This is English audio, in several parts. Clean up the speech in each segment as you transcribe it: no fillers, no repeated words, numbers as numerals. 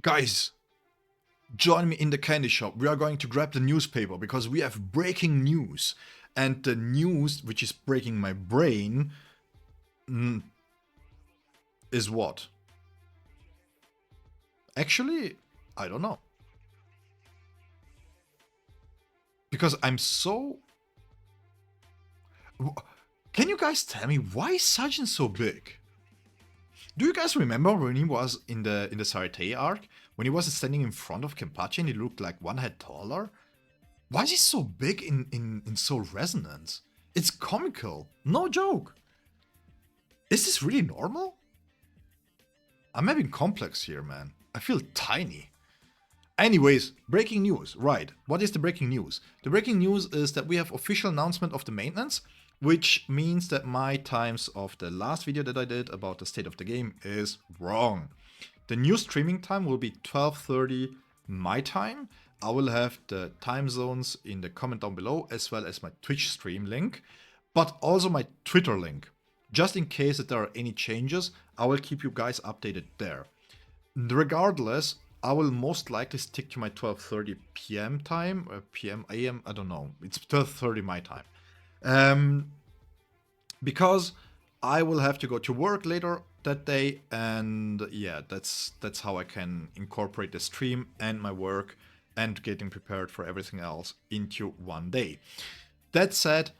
Guys, join me in the candy shop. We are going to grab the newspaper because we have breaking news. And the news, which is breaking my brain, is what? Actually, I don't know. Because I'm so... Can you guys tell me why is Sajin so big? Do you guys remember when he was in the Sarate arc? When he was standing in front of Kenpachi and he looked like one head taller? Why is he so big in Soul Resonance? It's comical. No joke. Is this really normal? I'm having complex here, man. I feel tiny. Anyways, breaking news. Right. What is the breaking news? The breaking news is that we have official announcement of the maintenance, which means that my times of the last video that I did about the state of the game is wrong. The new streaming time will be 12:30 my time. I will have the time zones in the comment down below, as well as my Twitch stream link, but also my Twitter link. Just in case that there are any changes, I will keep you guys updated there. Regardless, I will most likely stick to my 12:30 p.m. time, or p.m. a.m. I don't know. It's 12:30 my time, because I will have to go to work later that day, and yeah, that's how I can incorporate the stream and my work and getting prepared for everything else into one day. That said,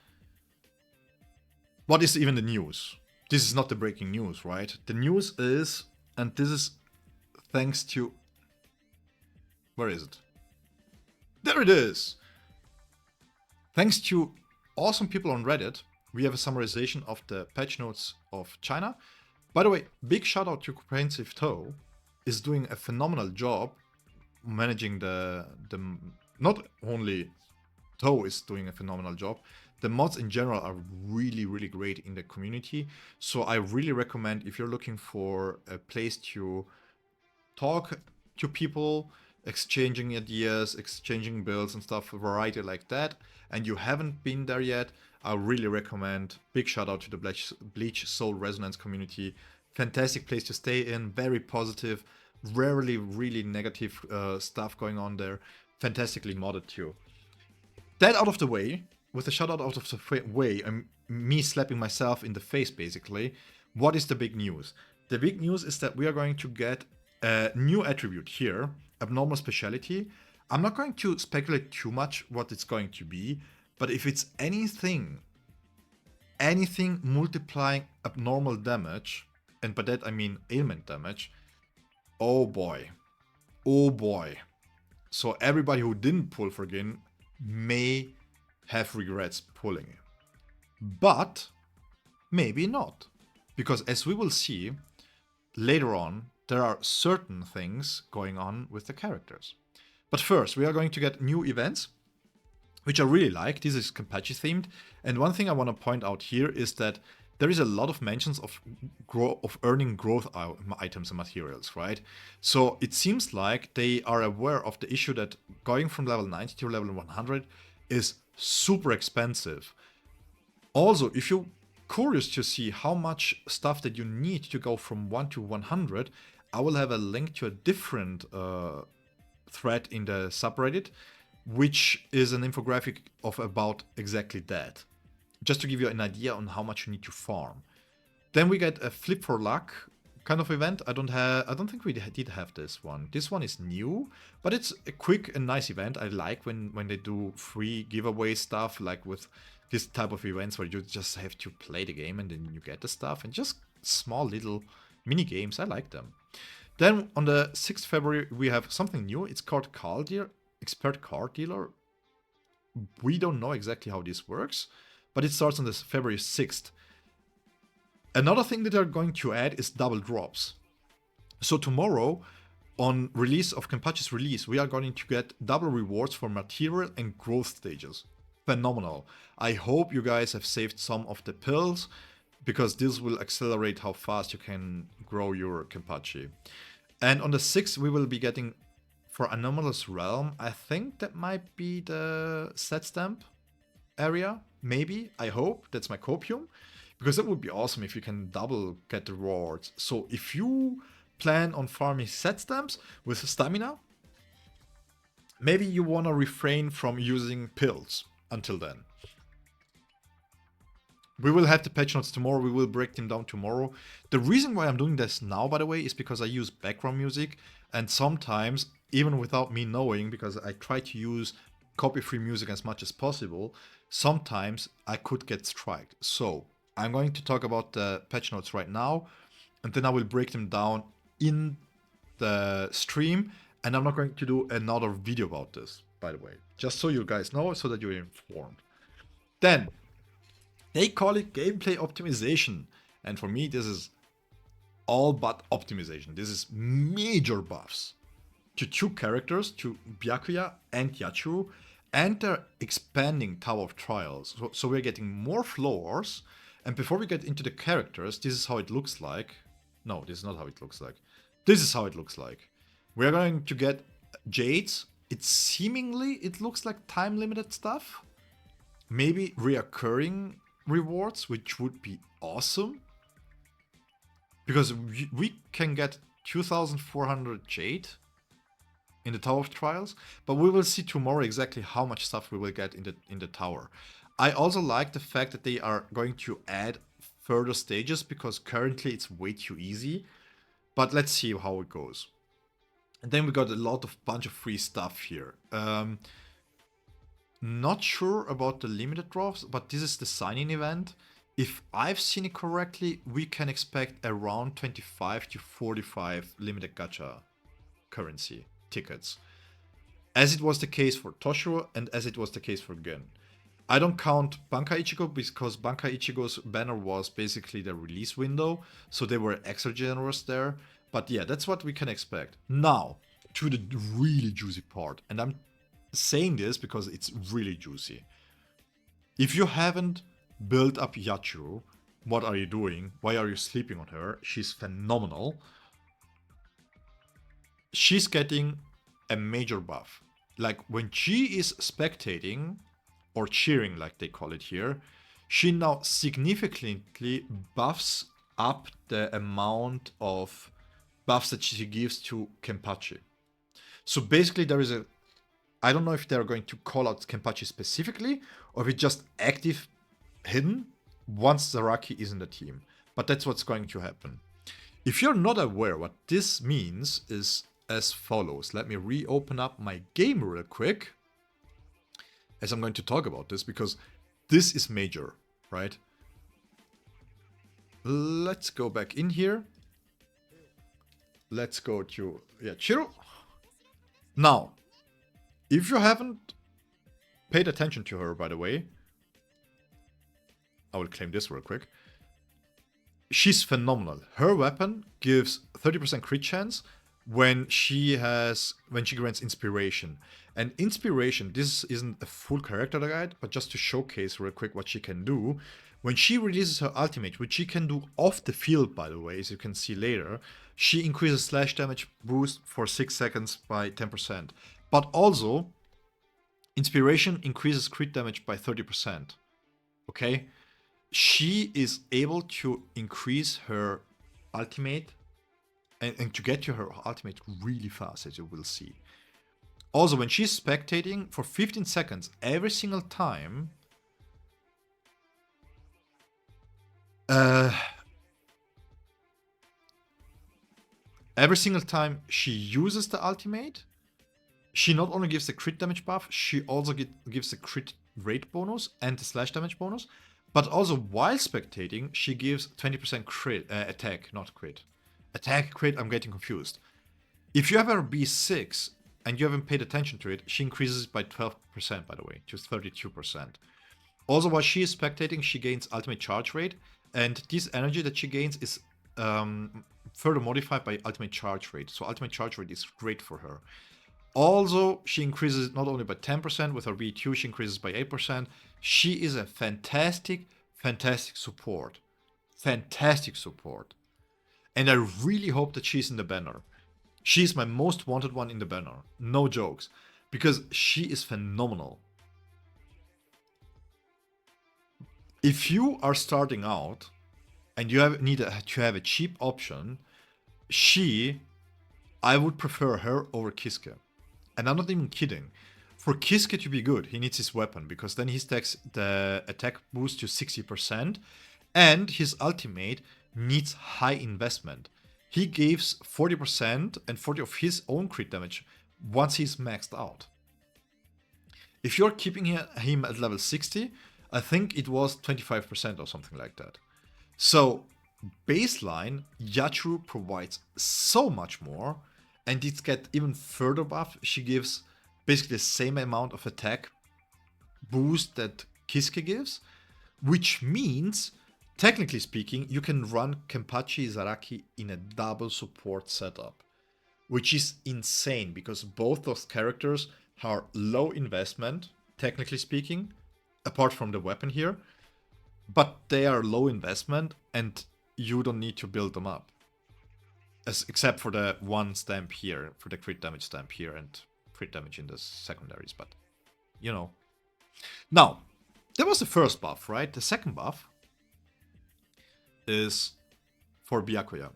what is even the news? This is not the breaking news, right? The news is, and this is thanks to... Where is it? There it is! Thanks to awesome people on Reddit, we have a summarization of the patch notes of China. By the way, big shout out to Comprehensive Toe, is doing a phenomenal job managing the not only Toe is doing a phenomenal job, the mods in general are really, really great in the community. So I really recommend, if you're looking for a place to talk to people, exchanging ideas, exchanging builds and stuff, a variety like that, and you haven't been there yet, I really recommend. Big shout out to the Bleach Soul Resonance community. Fantastic place to stay in, very positive, rarely really negative stuff going on there. Fantastically modded too. That out of the way, with the shout out of the way, me slapping myself in the face basically, what is the big news? The big news is that we are going to get a new attribute here, abnormal speciality. I'm not going to speculate too much what it's going to be, but if it's anything multiplying abnormal damage, and by that I mean ailment damage, oh boy. Oh boy. So everybody who didn't pull Forgin may have regrets pulling it. But maybe not. Because as we will see later on, there are certain things going on with the characters. But first, we are going to get new events, which I really like. This is Kenpachi themed. And one thing I want to point out here is that there is a lot of mentions of earning growth items and materials, right? So it seems like they are aware of the issue that going from level 90 to level 100 is super expensive. Also, if you're curious to see how much stuff that you need to go from 1 to 100, I will have a link to a different thread in the subreddit, which is an infographic of about exactly that. Just to give you an idea on how much you need to farm. Then we get a flip for luck kind of event. I don't think we did have this one. This one is new, but it's a quick and nice event. I like when they do free giveaway stuff, like with this type of events where you just have to play the game and then you get the stuff, and just small little mini games. I like them. Then on the 6th February we have something new. It's called Expert Card Dealer. We don't know exactly how this works, but it starts on this February 6th. Another thing that they're going to add is double drops. So tomorrow, on release of Kenpachi's release, we are going to get double rewards for material and growth stages. Phenomenal. I hope you guys have saved some of the pills, because this will accelerate how fast you can grow your Kenpachi. And on the 6th, we will be getting, for Anomalous Realm, I think that might be the set stamp area, maybe, I hope, that's my copium, because that would be awesome if you can double get the rewards. So if you plan on farming set stamps with stamina, maybe you want to refrain from using pills until then. We will have the patch notes tomorrow. We will break them down tomorrow. The reason why I'm doing this now, by the way, is because I use background music. And sometimes, even without me knowing, because I try to use copy-free music as much as possible, sometimes I could get striked. So I'm going to talk about the patch notes right now. And then I will break them down in the stream. And I'm not going to do another video about this, by the way. Just so you guys know, so that you're informed. Then, they call it gameplay optimization. And for me, this is all but optimization. This is major buffs to two characters, to Byakuya and Yachiro, and they're expanding Tower of Trials. So we're getting more floors. And before we get into the characters, this is how it looks like. No, this is not how it looks like. This is how it looks like. We're going to get Jades. It looks like time-limited stuff. Maybe reoccurring rewards, which would be awesome. Because we can get 2,400 Jade in the Tower of Trials, but we will see tomorrow exactly how much stuff we will get in the tower. I also like the fact that they are going to add further stages, because currently it's way too easy. But let's see how it goes. And then we got a bunch of free stuff here. Not sure about the limited drops, but this is the sign-in event. If I've seen it correctly, we can expect around 25 to 45 limited gacha currency tickets. As it was the case for Toshiro and as it was the case for Gen. I don't count Bankai Ichigo because Bankai Ichigo's banner was basically the release window, so they were extra generous there. But yeah, that's what we can expect. Now, to the really juicy part, and I'm saying this because it's really juicy. If you haven't built up Yachiro, what are you doing? Why are you sleeping on her? She's phenomenal. She's getting a major buff. Like when she is spectating, or cheering like they call it here, she now significantly buffs up the amount of buffs that she gives to Kenpachi. So basically there is I don't know if they're going to call out Kenpachi specifically, or if it's just active hidden once Zaraki is in the team. But that's what's going to happen. If you're not aware what this means is as follows. Let me reopen up my game real quick, as I'm going to talk about this, because this is major, right? Let's go back in here. Let's go to Yachiro. Now, if you haven't paid attention to her, by the way, I will claim this real quick. She's phenomenal. Her weapon gives 30% crit chance when she grants inspiration. And inspiration, this isn't a full character guide, but just to showcase real quick what she can do. When she releases her ultimate, which she can do off the field, by the way, as you can see later, she increases slash damage boost for 6 seconds by 10%. But also, inspiration increases crit damage by 30%. Okay? She is able to increase her ultimate and to get to her ultimate really fast, as you will see. Also, when she's spectating for 15 seconds every single time, she uses the ultimate, she not only gives the crit damage buff, she also gives the crit rate bonus and the slash damage bonus. But also, while spectating, she gives 20% crit attack, not crit. Attack, crit, I'm getting confused. If you have her B6 and you haven't paid attention to it, she increases by 12%, by the way, to 32%. Also, while she is spectating, she gains ultimate charge rate, and this energy that she gains is further modified by ultimate charge rate. So ultimate charge rate is great for her. Also, she increases not only by 10%, with her B2 she increases by 8%. She is a fantastic support. Fantastic support. And I really hope that she's in the banner. She's my most wanted one in the banner. No jokes. Because she is phenomenal. If you are starting out and you need to have a cheap option, I would prefer her over Kiske. And I'm not even kidding. For Kiske to be good, he needs his weapon, because then he stacks the attack boost to 60%, and his ultimate needs high investment. He gives 40% and 40 of his own crit damage once he's maxed out. If you're keeping him at level 60, I think it was 25% or something like that. So baseline, Yachiro provides so much more, and it gets even further buff. She gives basically the same amount of attack boost that Kiske gives, which means, technically speaking, you can run Kenpachi Zaraki in a double support setup, which is insane because both those characters are low investment, technically speaking, apart from the weapon here, but they are low investment and you don't need to build them up. Except for the one stamp here, for the crit damage stamp here and crit damage in the secondaries, but you know. Now, that was the first buff, right? The second buff is for Byakuya.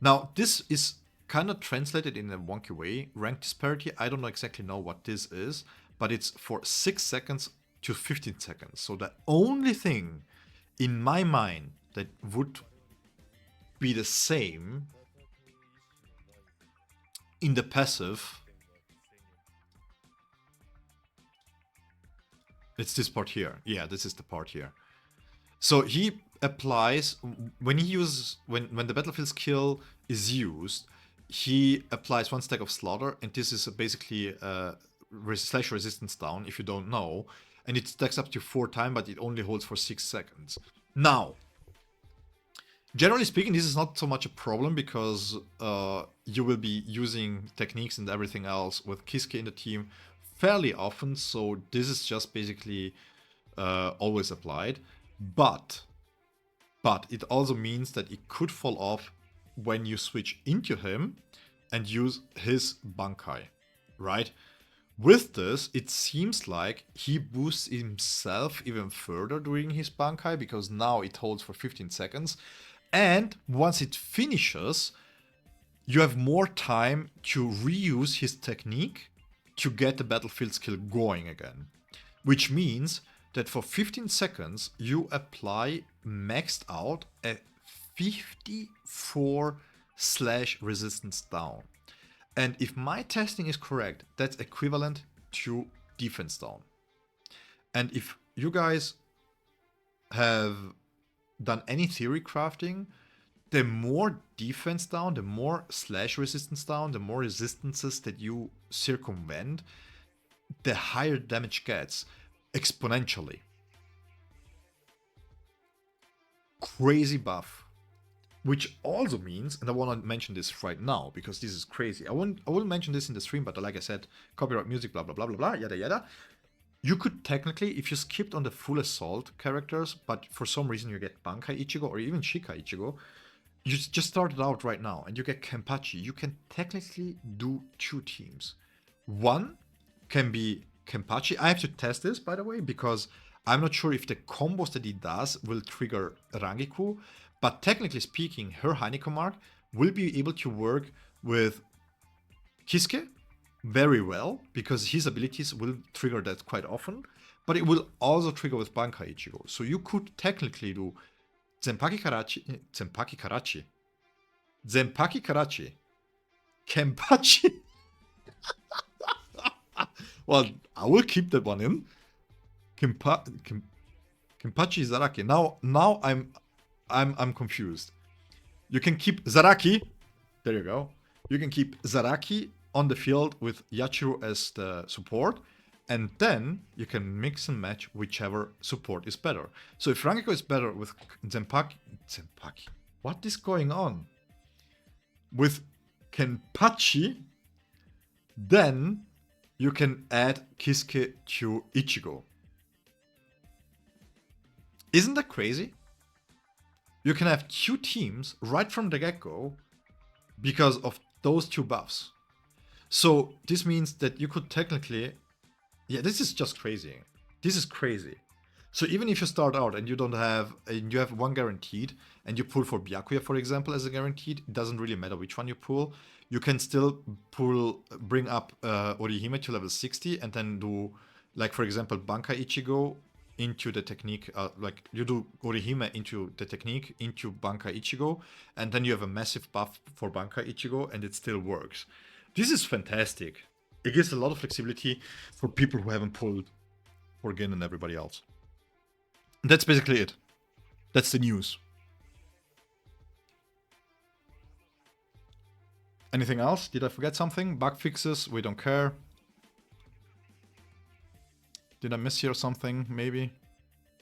Now, this is kind of translated in a wonky way. Rank disparity, I don't exactly know what this is, but it's for 6 seconds to 15 seconds. So the only thing in my mind that would be the same in the passive, it's this part here. Yeah, this is the part here. So he applies, when he uses, when the battlefield skill is used, he applies 1 stack of slaughter, and this is basically slash resistance down, if you don't know, and it stacks up to 4 times, but it only holds for 6 seconds. Now, generally speaking, this is not so much a problem because you will be using techniques and everything else with Kiske in the team fairly often, so this is just basically always applied. But it also means that it could fall off when you switch into him and use his Bankai, right? With this, it seems like he boosts himself even further during his Bankai, because now it holds for 15 seconds. And once it finishes, you have more time to reuse his technique to get the battlefield skill going again. Which means that for 15 seconds, you apply maxed out a 54 slash resistance down. And if my testing is correct, that's equivalent to defense down. And if you guys have done any theory crafting, the more defense down, the more slash resistance down, the more resistances that you circumvent, the higher damage gets exponentially. Crazy buff. Which also means, and I want to mention this right now because this is crazy. I won't mention this in the stream, but like I said, copyright music, blah blah blah blah blah, yada yada. You could technically, if you skipped on the full assault characters, but for some reason you get Bankai Ichigo or even Shika Ichigo, you just started out right now and you get Kenpachi, you can technically do 2 teams. One can be Kenpachi. I have to test this, by the way, because I'm not sure if the combos that he does will trigger Rangiku, but technically speaking, her Heineken mark will be able to work with Kiske very well, because his abilities will trigger that quite often, but it will also trigger with Bankai Ichigo. So you could technically do Kenpachi Kenpachi. Well, I will keep that one in. Kenpachi Zaraki. Now I'm confused. You can keep Zaraki. There you go. You can keep Zaraki on the field with Yachiro as the support, and then you can mix and match whichever support is better. So if Rangiku is better with Kenpachi, what is going on? With Kenpachi, then you can add Kiske to Ichigo. Isn't that crazy? You can have 2 teams right from the get-go because of those 2 buffs. So this means that you could technically... Yeah, this is just crazy. This is crazy. So even if you start out and you don't have, and you have one guaranteed, and you pull for Byakuya, for example, as a guaranteed, it doesn't really matter which one you pull. You can still bring up Orihime to level 60, and then do, like for example, Bankai Ichigo into the technique, like you do Orihime into the technique, into Bankai Ichigo, and then you have a massive buff for Bankai Ichigo, and it still works. This is fantastic. It gives a lot of flexibility for people who haven't pulled for Gin and everybody else. That's basically it. That's the news. Anything else? Did I forget something? Bug fixes, we don't care. Did I miss here something, maybe?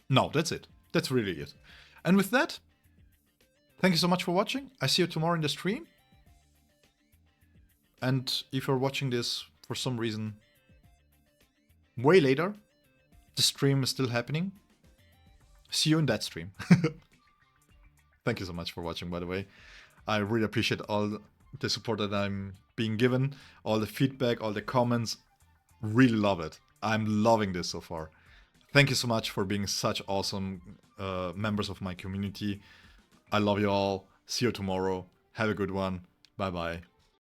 No, that's it. That's really it. And with that, thank you so much for watching. I see you tomorrow in the stream. And if you're watching this for some reason way later, the stream is still happening. See you in that stream. Thank you so much for watching, by the way. I really appreciate all the support that I'm being given, all the feedback, all the comments. Really love it. I'm loving this so far. Thank you so much for being such awesome members of my community. I love you all. See you tomorrow. Have a good one. Bye bye.